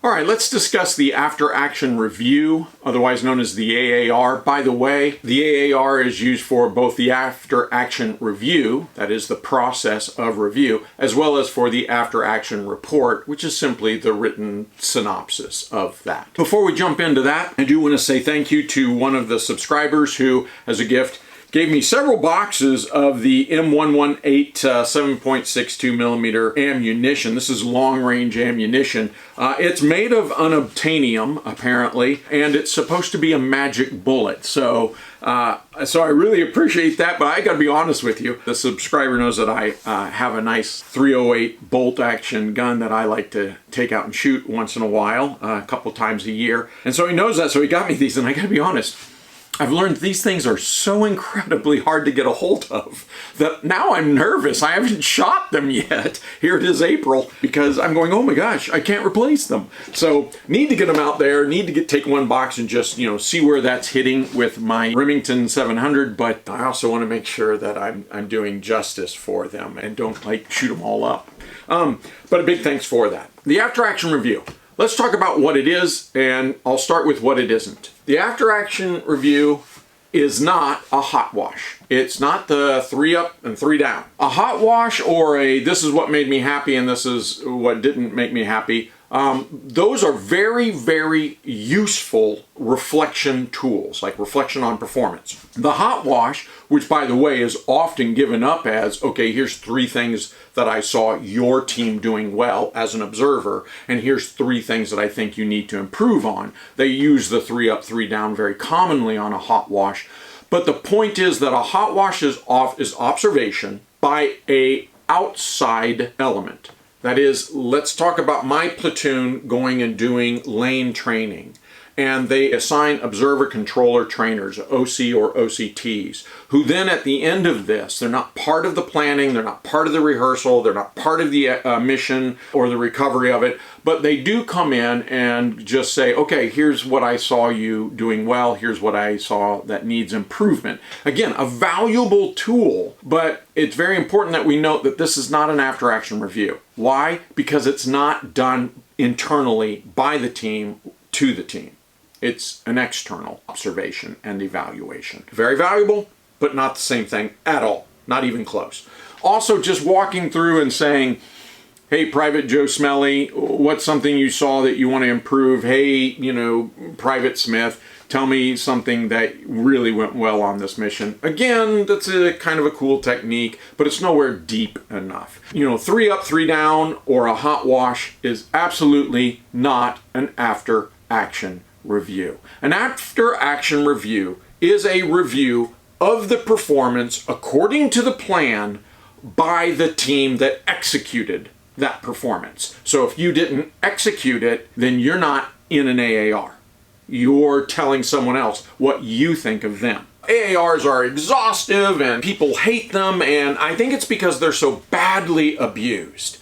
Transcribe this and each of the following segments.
All right, let's discuss the after-action review, otherwise known as the AAR. By the way, the AAR is used for both the after-action review, that is the process of review, as well as for the after-action report, which is simply the written synopsis of that. Before we jump into that, I do want to say thank you to one of the subscribers who, as a gift, gave me several boxes of the M118 7.62 millimeter ammunition. This is long-range ammunition. It's made of unobtainium, apparently, and it's supposed to be a magic bullet. So I really appreciate that, but I gotta be honest with you. The subscriber knows that I have a nice 308 bolt-action gun that I like to take out and shoot once in a while, a couple times a year. And so he knows that, so he got me these, and I gotta be honest, I've learned these things are so incredibly hard to get a hold of that now I'm nervous. I haven't shot them yet. Here it is April, because I'm going, oh my gosh, I can't replace them. So need to get them out there, need to take one box and just, see where that's hitting with my Remington 700, but I also want to make sure that I'm doing justice for them and don't shoot them all up. But a big thanks for that. The after-action review. Let's talk about what it is, and I'll start with what it isn't. The after-action review is not a hot wash. It's not the 3 up and 3 down. A hot wash or a this is what made me happy and this is what didn't make me happy, those are very, very useful reflection tools, like reflection on performance. The hot wash, which by the way is often given up as, okay, here's 3 things that I saw your team doing well as an observer, and here's 3 things that I think you need to improve on. They use the 3 up, 3 down very commonly on a hot wash. But the point is that a hot wash is observation by a outside element. That is, let's talk about my platoon going and doing lane training. And they assign observer controller trainers, OC or OCTs, who then at the end of this, they're not part of the planning, they're not part of the rehearsal, they're not part of the mission or the recovery of it, but they do come in and just say, okay, here's what I saw you doing well, here's what I saw that needs improvement. Again, a valuable tool, but it's very important that we note that this is not an after-action review. Why? Because it's not done internally by the team to the team. It's an external observation and evaluation. Very valuable, but not the same thing at all. Not even close. Also, just walking through and saying, hey, Private Joe Smelly, what's something you saw that you want to improve? Hey, Private Smith, tell me something that really went well on this mission. Again, that's a kind of a cool technique, but it's nowhere deep enough. 3 up, 3 down, or a hot wash is absolutely not an after-action review. An after-action review is a review of the performance according to the plan by the team that executed that performance. So if you didn't execute it, then you're not in an AAR. You're telling someone else what you think of them. AARs are exhaustive and people hate them, and I think it's because they're so badly abused.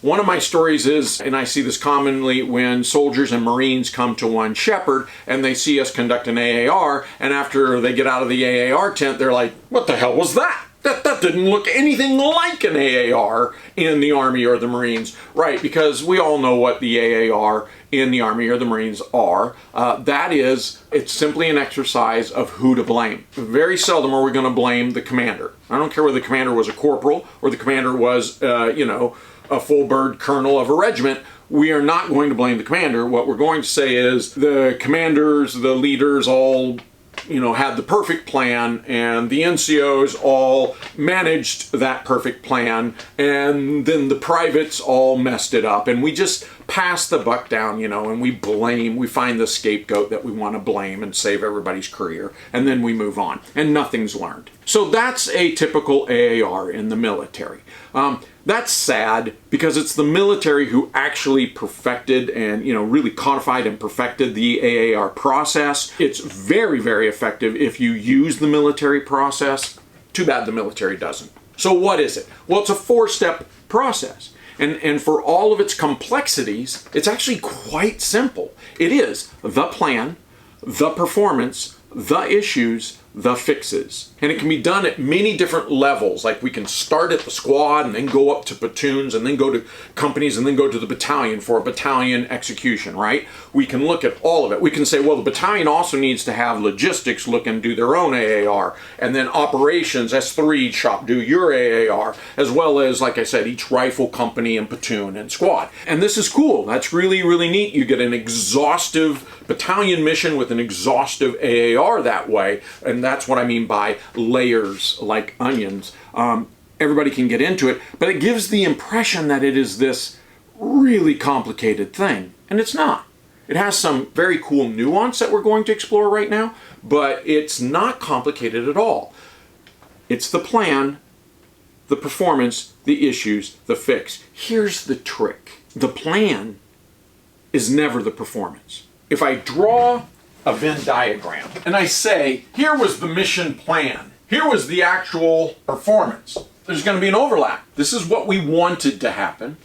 One of my stories is, and I see this commonly when soldiers and Marines come to one Shepherd and they see us conduct an AAR, and after they get out of the AAR tent, they're like, what the hell was that? That didn't look anything like an AAR in the Army or the Marines. Right, because we all know what the AAR in the Army or the Marines are. That is, it's simply an exercise of who to blame. Very seldom are we going to blame the commander. I don't care whether the commander was a corporal or the commander was, a full bird colonel of a regiment. We are not going to blame the commander. What we're going to say is the commanders, the leaders all had the perfect plan, and the NCOs all managed that perfect plan, and then the privates all messed it up, and we just pass the buck down, and we find the scapegoat that we want to blame and save everybody's career, and then we move on, and nothing's learned. So that's a typical AAR in the military. That's sad because it's the military who actually perfected and, really codified and perfected the AAR process. It's very, very effective if you use the military process. Too bad the military doesn't. So what is it? Well, it's a 4-step process. And for all of its complexities, it's actually quite simple. It is the plan, the performance, the issues, the fixes. And it can be done at many different levels. Like we can start at the squad and then go up to platoons and then go to companies and then go to the battalion for a battalion execution, right? We can look at all of it. We can say, well, the battalion also needs to have logistics look and do their own AAR, and then operations, S3 shop, do your AAR, as well as, like I said, each rifle company and platoon and squad. And this is cool. That's really, really neat. You get an exhaustive battalion mission with an exhaustive AAR that way. And that's what I mean by layers like onions. Everybody can get into it, but it gives the impression that it is this really complicated thing. And it's not. It has some very cool nuance that we're going to explore right now, but it's not complicated at all. It's the plan, the performance, the issues, the fix. Here's the trick. The plan is never the performance. If I draw a Venn diagram and I say, here was the mission plan, here was the actual performance, there's going to be an overlap. This is what we wanted to happen.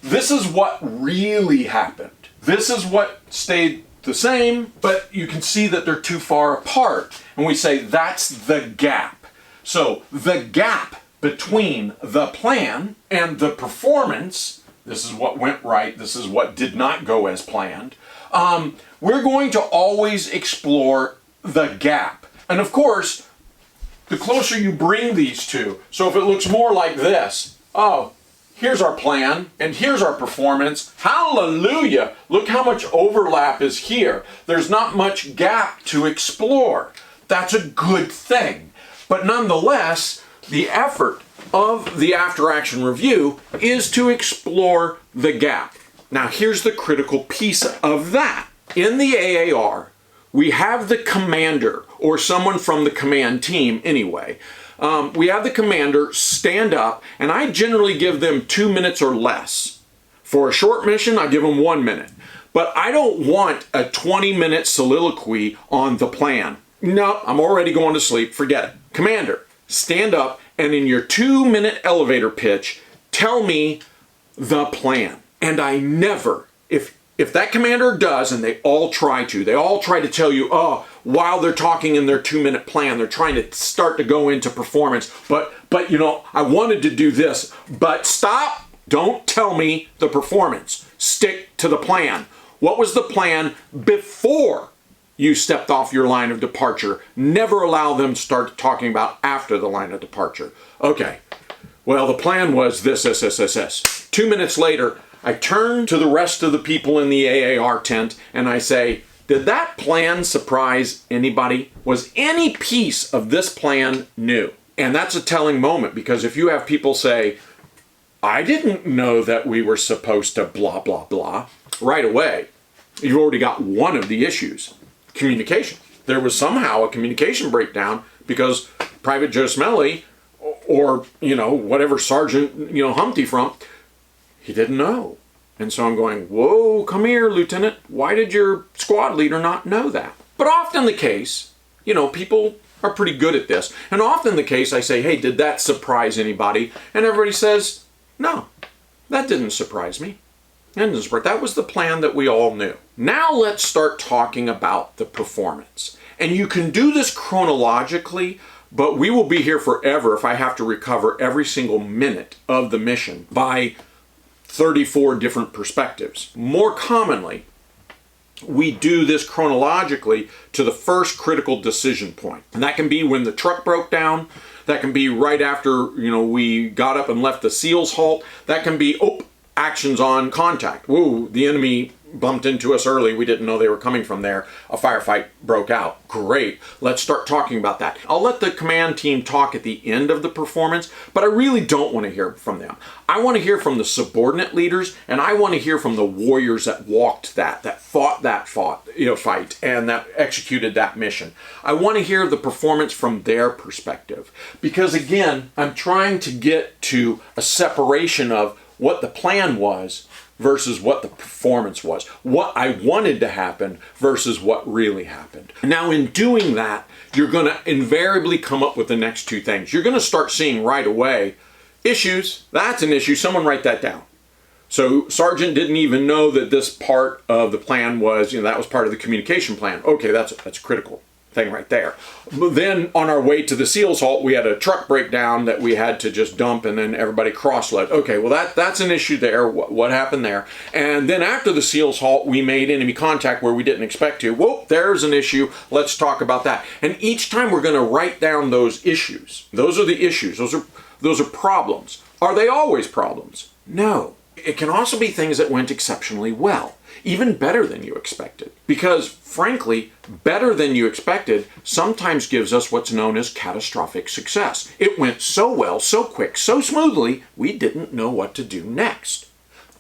This is what really happened. This is what stayed the same, but you can see that they're too far apart. And we say that's the gap. So the gap between the plan and the performance, this is what went right, this is what did not go as planned, we're going to always explore the gap. And of course, the closer you bring these two, so if it looks more like this, oh, here's our plan, and here's our performance. Hallelujah! Look how much overlap is here. There's not much gap to explore. That's a good thing. But nonetheless, the effort of the after-action review is to explore the gap. Now, here's the critical piece of that. In the AAR, we have the commander, or someone from the command team anyway, we have the commander stand up, and I generally give them 2 minutes or less. For a short mission, I give them 1 minute. But I don't want a 20-minute soliloquy on the plan. No, I'm already going to sleep. Forget it. Commander, stand up, and in your 2-minute elevator pitch, tell me the plan. And I never, if that commander does, and they all try to tell you, oh, while they're talking in their 2-minute plan, they're trying to start to go into performance, but you know, I wanted to do this, but stop, don't tell me the performance. Stick to the plan. What was the plan before you stepped off your line of departure? Never allow them to start talking about after the line of departure. Okay, well, the plan was this. 2 minutes later, I turn to the rest of the people in the AAR tent and I say, did that plan surprise anybody? Was any piece of this plan new? And that's a telling moment, because if you have people say, I didn't know that we were supposed to blah, blah, blah, right away, you've already got one of the issues. Communication. There was somehow a communication breakdown because Private Joe Smelly, or, you know, whatever Sergeant, you know, Humpty from, he didn't know. And so I'm going, whoa, come here, Lieutenant. Why did your squad leader not know that? But often the case, you know, people are pretty good at this. And often the case, I say, hey, did that surprise anybody? And everybody says, no, that didn't surprise me. That was the plan that we all knew. Now let's start talking about the performance. And you can do this chronologically, but we will be here forever if I have to recover every single minute of the mission by 34 different perspectives. More commonly, we do this chronologically to the first critical decision point. And that can be when the truck broke down. That can be right after, you know, we got up and left the SEALs halt. That can be, actions on contact. Whoa, the enemy bumped into us early. We didn't know they were coming from there. A firefight broke out. Great. Let's start talking about that. I'll let the command team talk at the end of the performance, but I really don't want to hear from them. I want to hear from the subordinate leaders, and I want to hear from the warriors that walked that fought, fight, and that executed that mission. I want to hear the performance from their perspective. Because again, I'm trying to get to a separation of what the plan was versus what the performance was, what I wanted to happen versus what really happened. Now, in doing that, you're going to invariably come up with the next two things. You're going to start seeing right away issues. That's an issue. Someone write that down. So Sergeant didn't even know that this part of the plan was, that was part of the communication plan. Okay, that's critical. thing right there. But then on our way to the seals halt, we had a truck breakdown that we had to just dump, and then everybody cross-load. Okay, well that's an issue there. What happened there? And then after the seals halt, we made enemy contact where we didn't expect to. Whoop, there's an issue. Let's talk about that. And each time we're going to write down those issues. Those are the issues. Those are problems. Are they always problems? No. It can also be things that went exceptionally well. Even better than you expected. Because, frankly, better than you expected sometimes gives us what's known as catastrophic success. It went so well, so quick, so smoothly, we didn't know what to do next.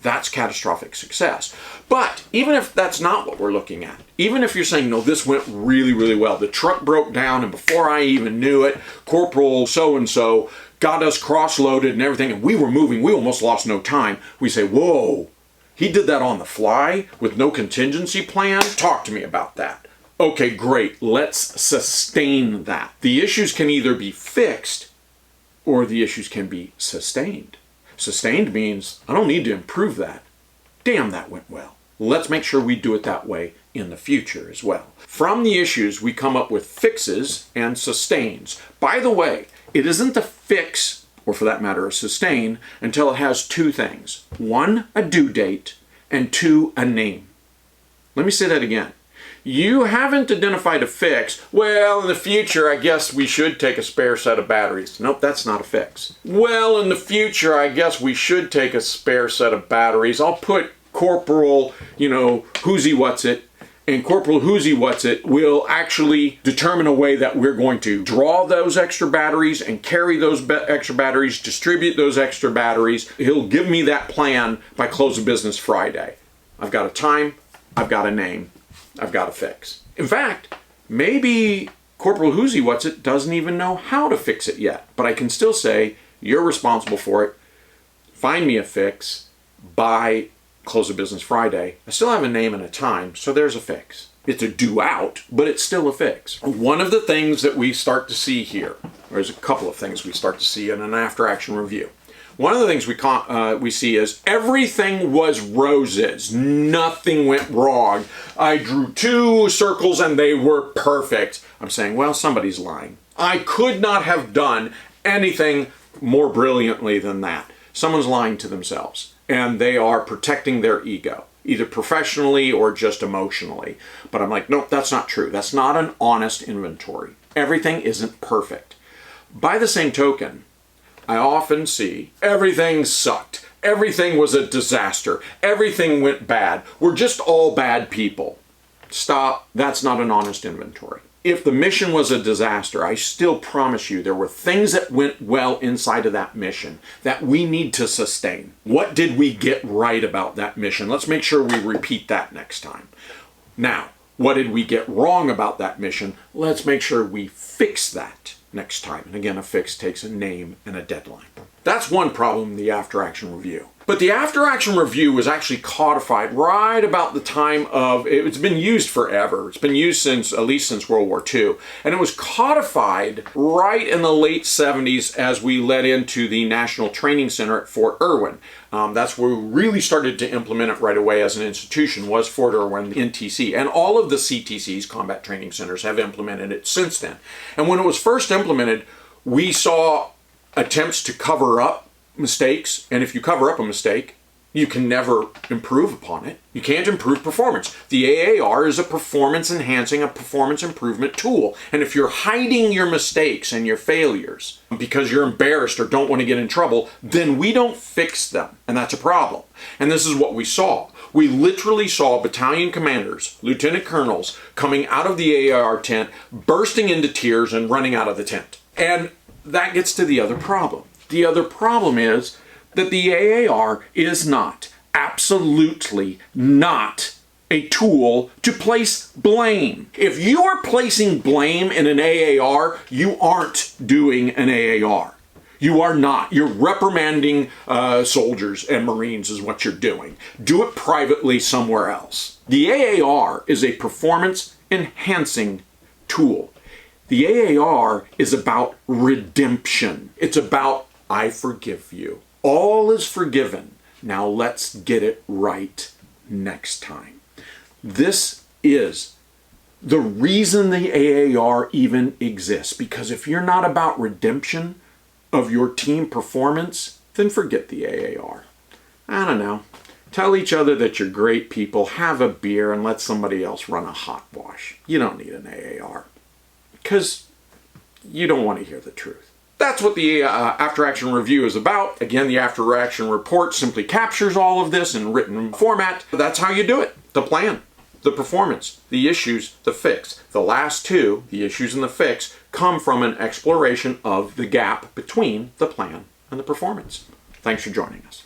That's catastrophic success. But even if that's not what we're looking at, even if you're saying, no, this went really, really well, the truck broke down, and before I even knew it, Corporal so-and-so got us cross-loaded and everything, and we were moving, we almost lost no time, we say, whoa, he did that on the fly with no contingency plan? Talk to me about that. Okay, great. Let's sustain that. The issues can either be fixed or the issues can be sustained. Sustained means I don't need to improve that. Damn, that went well. Let's make sure we do it that way in the future as well. From the issues, we come up with fixes and sustains. By the way, it isn't a fix, or for that matter, a sustain, until it has two things. One, a due date, and two, a name. Let me say that again. You haven't identified a fix. Well, in the future, I guess we should take a spare set of batteries. Nope, that's not a fix. Well, in the future, I guess we should take a spare set of batteries. I'll put Corporal, who's-he-what's-it, and Corporal Who's-he-what's-it will actually determine a way that we're going to draw those extra batteries and carry those extra batteries, distribute those extra batteries. He'll give me that plan by close of business Friday. I've got a time, I've got a name, I've got a fix. In fact, maybe Corporal Who's-he-what's-it doesn't even know how to fix it yet, but I can still say, you're responsible for it. Find me a fix by close of business Friday. I still have a name and a time, so there's a fix. It's a due out, but it's still a fix. One of the things that we start to see here, there's a couple of things we start to see in an after-action review. One of the things we see is everything was roses. Nothing went wrong. I drew 2 circles and they were perfect. I'm saying, well, somebody's lying. I could not have done anything more brilliantly than that. Someone's lying to themselves. And they are protecting their ego, either professionally or just emotionally. But I'm like, nope, that's not true. That's not an honest inventory. Everything isn't perfect. By the same token, I often see everything sucked. Everything was a disaster. Everything went bad. We're just all bad people. Stop. That's not an honest inventory. If the mission was a disaster, I still promise you there were things that went well inside of that mission that we need to sustain. What did we get right about that mission? Let's make sure we repeat that next time. Now, what did we get wrong about that mission? Let's make sure we fix that next time. And again, a fix takes a name and a deadline. That's one problem in the after-action review. But the after-action review was actually codified right about the time of, it's been used forever. It's been used at least since World War II. And it was codified right in the late 70s as we led into the National Training Center at Fort Irwin. That's where we really started to implement it right away as an institution, was Fort Irwin, the NTC. And all of the CTCs, Combat Training Centers, have implemented it since then. And when it was first implemented, we saw attempts to cover up mistakes, and if you cover up a mistake, you can never improve upon it. You can't improve performance. The AAR is a performance enhancing, a performance improvement tool. And if you're hiding your mistakes and your failures because you're embarrassed or don't want to get in trouble, then we don't fix them. And that's a problem. And this is what we saw. We literally saw battalion commanders, lieutenant colonels, coming out of the AAR tent, bursting into tears and running out of the tent. And that gets to the other problem. The other problem is that the AAR is not, absolutely not, a tool to place blame. If you are placing blame in an AAR, you aren't doing an AAR. You are not. You're reprimanding soldiers and Marines is what you're doing. Do it privately somewhere else. The AAR is a performance enhancing tool. The AAR is about redemption. It's about, I forgive you. All is forgiven. Now let's get it right next time. This is the reason the AAR even exists. Because if you're not about redemption of your team performance, then forget the AAR. I don't know. Tell each other that you're great people, have a beer, and let somebody else run a hot wash. You don't need an AAR. Because you don't want to hear the truth. That's what the after-action review is about. Again, the after-action report simply captures all of this in written format. That's how you do it. The plan, the performance, the issues, the fix. The last two, the issues and the fix, come from an exploration of the gap between the plan and the performance. Thanks for joining us.